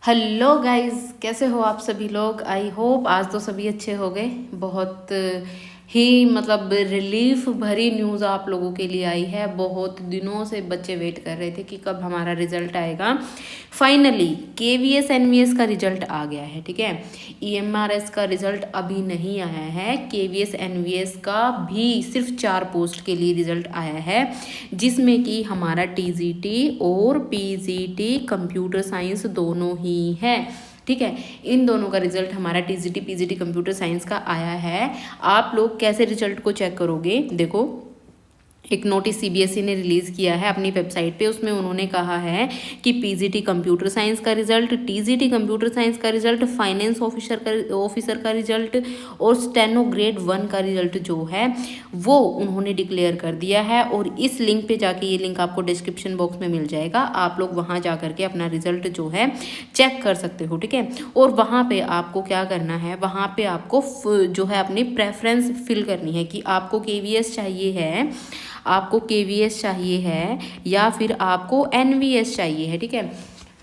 Hello guys, कैसे हो आप सभी लोग। आई होप आज तो सभी अच्छे हो गए। बहुत ही मतलब रिलीफ भरी न्यूज़ आप लोगों के लिए आई है। बहुत दिनों से बच्चे वेट कर रहे थे कि कब हमारा रिजल्ट आएगा। फाइनली केवीएस एनवीएस का रिजल्ट आ गया है। ठीक है, ईएमआरएस का रिजल्ट अभी नहीं आया है। केवीएस एनवीएस का भी सिर्फ 4 पोस्ट के लिए रिजल्ट आया है, जिसमें कि हमारा टीजीटी और पीजीटी कंप्यूटर साइंस दोनों ही है। ठीक है, इन दोनों का रिजल्ट हमारा टीजीटी पीजीटी कंप्यूटर साइंस का आया है। आप लोग कैसे रिजल्ट को चेक करोगे? देखो, एक नोटिस सीबीएसई ने रिलीज़ किया है अपनी वेबसाइट पे। उसमें उन्होंने कहा है कि पीजीटी कंप्यूटर साइंस का रिजल्ट, टीजीटी कंप्यूटर साइंस का रिजल्ट, फाइनेंस ऑफिसर का रिजल्ट और स्टेनो ग्रेड 1 का रिजल्ट जो है वो उन्होंने डिक्लेयर कर दिया है। और इस लिंक पे जाके, ये लिंक आपको डिस्क्रिप्शन बॉक्स में मिल जाएगा, आप लोग वहाँ जा करके अपना रिजल्ट जो है चेक कर सकते हो। ठीक है, और वहाँ पे आपको क्या करना है, वहाँ पे आपको जो है अपनी प्रेफरेंस फिल करनी है कि आपको केवीएस चाहिए है, आपको केवीएस चाहिए है या फिर आपको एनवीएस चाहिए है। ठीक है,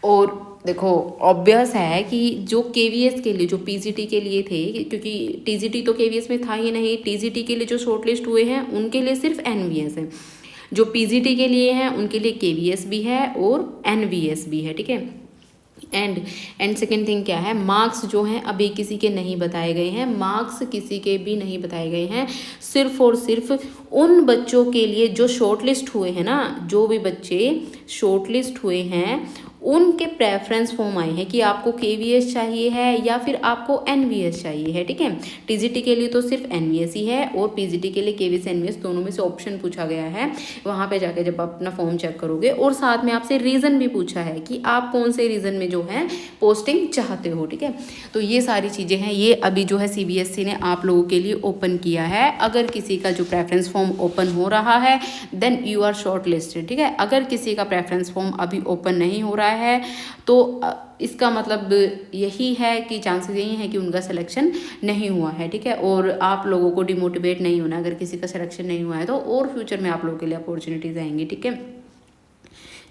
और देखो ऑब्वियस है कि जो केवीएस के लिए, जो पीजीटी के लिए थे, क्योंकि टीजीटी तो केवीएस में था ही नहीं, टीजीटी के लिए जो शॉर्टलिस्ट हुए हैं उनके लिए सिर्फ एनवीएस है। जो पीजीटी के लिए हैं उनके लिए केवीएस भी है और एनवीएस भी है। ठीक है, एंड सेकेंड थिंग क्या है, मार्क्स जो हैं अभी किसी के नहीं बताए गए हैं। मार्क्स किसी के भी नहीं बताए गए हैं, सिर्फ और सिर्फ उन बच्चों के लिए जो शॉर्टलिस्ट हुए हैं ना, जो भी बच्चे शॉर्टलिस्ट हुए हैं उनके प्रेफरेंस फॉर्म आए हैं कि आपको केवीएस चाहिए है या फिर आपको एनवीएस चाहिए है। ठीक है, टीजीटी के लिए तो सिर्फ एनवीएस ही है और पीजीटी के लिए केवीएस एनवीएस दोनों में से ऑप्शन पूछा गया है। वहाँ पे जाके जब आप अपना फॉर्म चेक करोगे, और साथ में आपसे रीज़न भी पूछा है कि आप कौन से रीज़न में जो है पोस्टिंग चाहते हो। ठीक है, तो ये सारी चीज़ें हैं, ये अभी जो है सीबीएसई ने आप लोगों के लिए ओपन किया है। अगर किसी का जो प्रेफरेंस फॉर्म ओपन हो रहा है then you are shortlisted. ठीक है, अगर किसी का प्रेफरेंस फॉर्म अभी ओपन नहीं हो रहा है तो इसका मतलब यही है कि चांसेस यही है कि उनका सिलेक्शन नहीं हुआ है। ठीक है, और आप लोगों को डिमोटिवेट नहीं होना, अगर किसी का सिलेक्शन नहीं हुआ है तो और फ्यूचर में आप लोगों के लिए अपॉर्चुनिटीज़ आएंगी। ठीक है,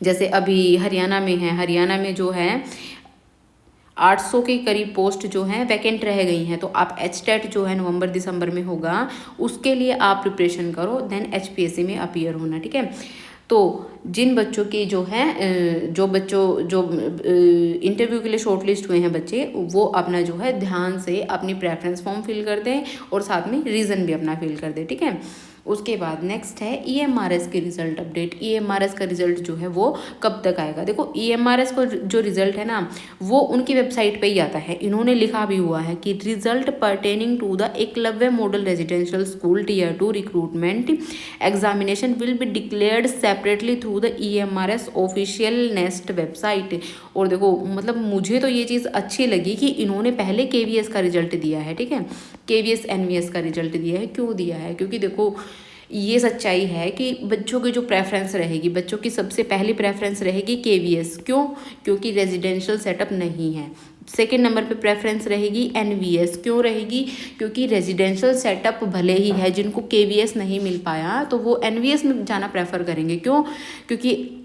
जैसे अभी हरियाणा में है, हरियाणा में जो है 800 के करीब पोस्ट जो हैं वैकेंट रह गई हैं। तो आप एचटेट जो है नवंबर दिसंबर में होगा, उसके लिए आप प्रिपरेशन करो, देन एचपीएससी में अपीयर होना। ठीक है, तो जिन बच्चों की जो है जो इंटरव्यू के लिए शॉर्टलिस्ट हुए हैं बच्चे, वो अपना जो है ध्यान से अपनी प्रेफरेंस फॉर्म फिल कर दें और साथ में रीज़न भी अपना फिल कर दें। ठीक है, उसके बाद नेक्स्ट है ईएमआरएस की रिजल्ट अपडेट। ईएमआरएस का रिजल्ट जो है वो कब तक आएगा? देखो, ईएमआरएस को जो रिजल्ट है ना वो उनकी वेबसाइट पे ही आता है। इन्होंने लिखा भी हुआ है कि result pertaining to the Eklavya model residential school tier 2 recruitment examination will be declared separately through the EMRS official NEST website. और देखो, मतलब मुझे तो ये चीज़ अच्छी लगी कि इन्होंने पहले केवीएस का रिजल्ट दिया है। ठीक है, केवीएस एनवीएस का रिजल्ट दिया है। क्यों दिया है? क्योंकि देखो ये सच्चाई है कि बच्चों की जो प्रेफरेंस रहेगी, बच्चों की सबसे पहली प्रेफरेंस रहेगी केवीएस। क्यों? क्योंकि रेजिडेंशियल सेटअप नहीं है। सेकेंड नंबर पे प्रेफरेंस रहेगी एनवीएस। क्यों रहेगी? क्योंकि रेजिडेंशियल सेटअप भले ही है, जिनको केवीएस नहीं मिल पाया तो वो एनवीएस में जाना प्रेफर करेंगे। क्यों? क्योंकि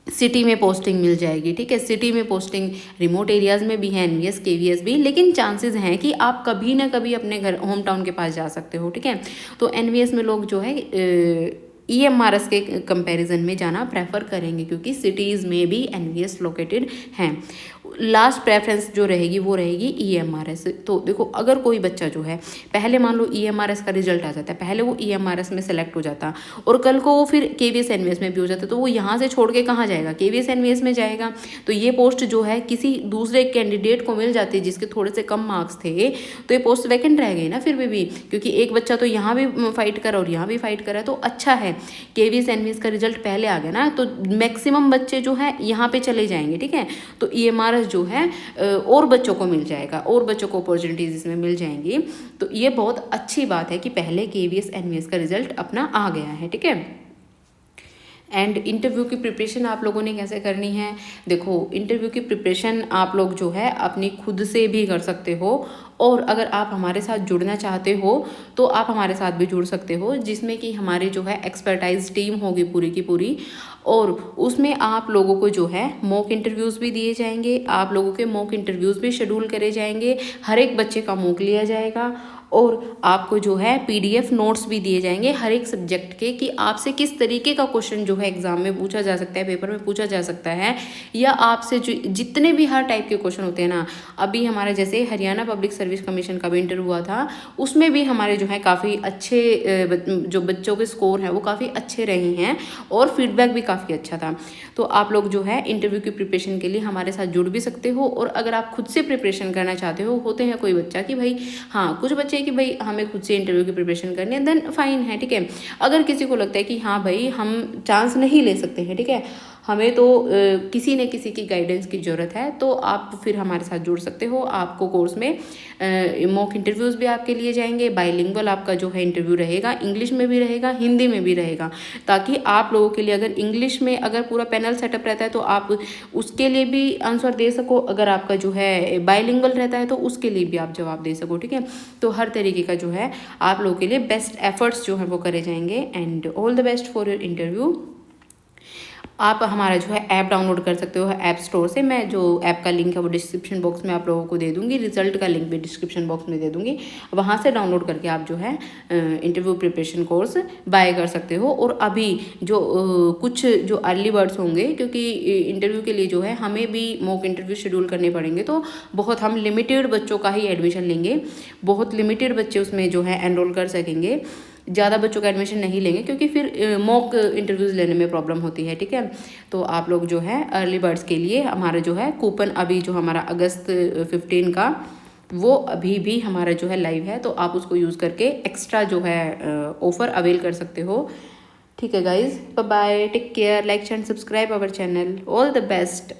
सिटी में पोस्टिंग मिल जाएगी। ठीक है, सिटी में पोस्टिंग, रिमोट एरियाज़ में भी है एनवीएस केवीएस भी, लेकिन चांसेस हैं कि आप कभी ना कभी अपने घर होम टाउन के पास जा सकते हो। ठीक है, तो एनवीएस में लोग जो है ईएमआरएस के कंपैरिजन में जाना प्रेफर करेंगे क्योंकि सिटीज़ में भी एनवीएस लोकेटेड हैं। लास्ट प्रेफरेंस जो रहेगी वो रहेगी ईएमआरएस। तो देखो, अगर कोई बच्चा जो है, पहले मान लो ईएमआरएस का रिजल्ट आ जाता है, पहले वो ईएमआरएस में सेलेक्ट हो जाता और कल को वो फिर केवीएस एनवीएस में भी हो जाता, तो वो यहाँ से छोड़ के कहाँ जाएगा? केवीएस एनवीएस में जाएगा। तो ये पोस्ट जो है किसी दूसरे कैंडिडेट को मिल जाती है जिसके थोड़े से कम मार्क्स थे, तो ये पोस्ट वैकेंट रह गई ना फिर भी, क्योंकि एक बच्चा तो यहाँ भी फाइट करा और यहाँ भी फाइट करा। तो अच्छा है केवीएस एनवीएस का रिजल्ट पहले आ गया ना, तो मैक्सिमम बच्चे जो है यहाँ पे चले जाएंगे। ठीक है, तो ईएमआरएस जो है और बच्चों को मिल जाएगा, और बच्चों को अपॉर्चुनिटीज इसमें मिल जाएंगी। तो ये बहुत अच्छी बात है कि पहले केवीएस एनवीएस का रिजल्ट अपना आ गया है। ठीक है, एंड इंटरव्यू की प्रिपरेशन आप लोगों ने कैसे करनी है, देखो इंटरव्यू की प्रिपरेशन आप लोग जो है अपनी खुद से भी कर सकते हो, और अगर आप हमारे साथ जुड़ना चाहते हो तो आप हमारे साथ भी जुड़ सकते हो, जिसमें कि हमारी जो है एक्सपर्टाइज टीम होगी पूरी की पूरी, और उसमें आप लोगों को जो है मॉक इंटरव्यूज़ भी दिए जाएंगे, आप लोगों के मॉक इंटरव्यूज़ भी शेड्यूल करे जाएंगे, हर एक बच्चे का मॉक लिया जाएगा, और आपको जो है पीडीएफ नोट्स भी दिए जाएंगे हर एक सब्जेक्ट के, कि आपसे किस तरीके का क्वेश्चन जो है एग्जाम में पूछा जा सकता है, पेपर में पूछा जा सकता है, या आपसे जो जितने भी हर टाइप के क्वेश्चन होते हैं ना। अभी हमारे जैसे हरियाणा पब्लिक सर्विस कमीशन का भी इंटरव्यू हुआ था, उसमें भी हमारे जो है काफ़ी अच्छे जो बच्चों के स्कोर हैं वो काफ़ी अच्छे रहे हैं, और फीडबैक भी काफ़ी अच्छा था। तो आप लोग जो है इंटरव्यू की प्रिपरेशन के लिए हमारे साथ जुड़ भी सकते हो, और अगर आप खुद से प्रिपरेशन करना चाहते हो, होते हैं कोई बच्चा कि भाई हाँ कुछ बच्चे कि भाई हमें खुद से इंटरव्यू की प्रिपरेशन करनी है, देन फाइन है, ठीक है। अगर किसी को लगता है कि हाँ भाई हम चांस नहीं ले सकते हैं, ठीक है, हमें तो किसी न किसी की गाइडेंस की ज़रूरत है, तो आप फिर हमारे साथ जुड़ सकते हो। आपको कोर्स में मॉक इंटरव्यूज़ भी आपके लिए जाएंगे, बाइलिंगुअल आपका जो है इंटरव्यू रहेगा, इंग्लिश में भी रहेगा, हिंदी में भी रहेगा, ताकि आप लोगों के लिए अगर इंग्लिश में अगर पूरा पैनल सेटअप रहता है तो आप उसके लिए भी आंसर दे सको, अगर आपका जो है बाइलिंगुअल रहता है तो उसके लिए भी आप जवाब दे सको, ठीक है। तो हर तरीके का जो है आप लोगों के लिए बेस्ट एफर्ट्स जो है वो करे जाएंगे, and all the best for your interview. आप हमारा जो है ऐप डाउनलोड कर सकते हो ऐप स्टोर से, मैं जो ऐप का लिंक है वो डिस्क्रिप्शन बॉक्स में आप लोगों को दे दूंगी, रिजल्ट का लिंक भी डिस्क्रिप्शन बॉक्स में दे दूंगी, वहाँ से डाउनलोड करके आप जो है इंटरव्यू प्रिपरेशन कोर्स बाय कर सकते हो। और अभी जो कुछ जो अर्ली बर्ड्स होंगे, क्योंकि इंटरव्यू के लिए जो है हमें भी मॉक इंटरव्यू शेड्यूल करने पड़ेंगे, तो बहुत हम लिमिटेड बच्चों का ही एडमिशन लेंगे, बहुत लिमिटेड बच्चे उसमें जो है एनरोल कर सकेंगे, ज़्यादा बच्चों का एडमिशन नहीं लेंगे, क्योंकि फिर मॉक इंटरव्यूज़ लेने में प्रॉब्लम होती है, ठीक है। तो आप लोग जो है अर्ली बर्ड्स के लिए हमारा जो है कूपन अभी जो हमारा अगस्त 15 का वो अभी भी हमारा जो है लाइव है, तो आप उसको यूज़ करके एक्स्ट्रा जो है ऑफर अवेल कर सकते हो, ठीक है guys. Bye bye, take care, like and subscribe our channel, all the best.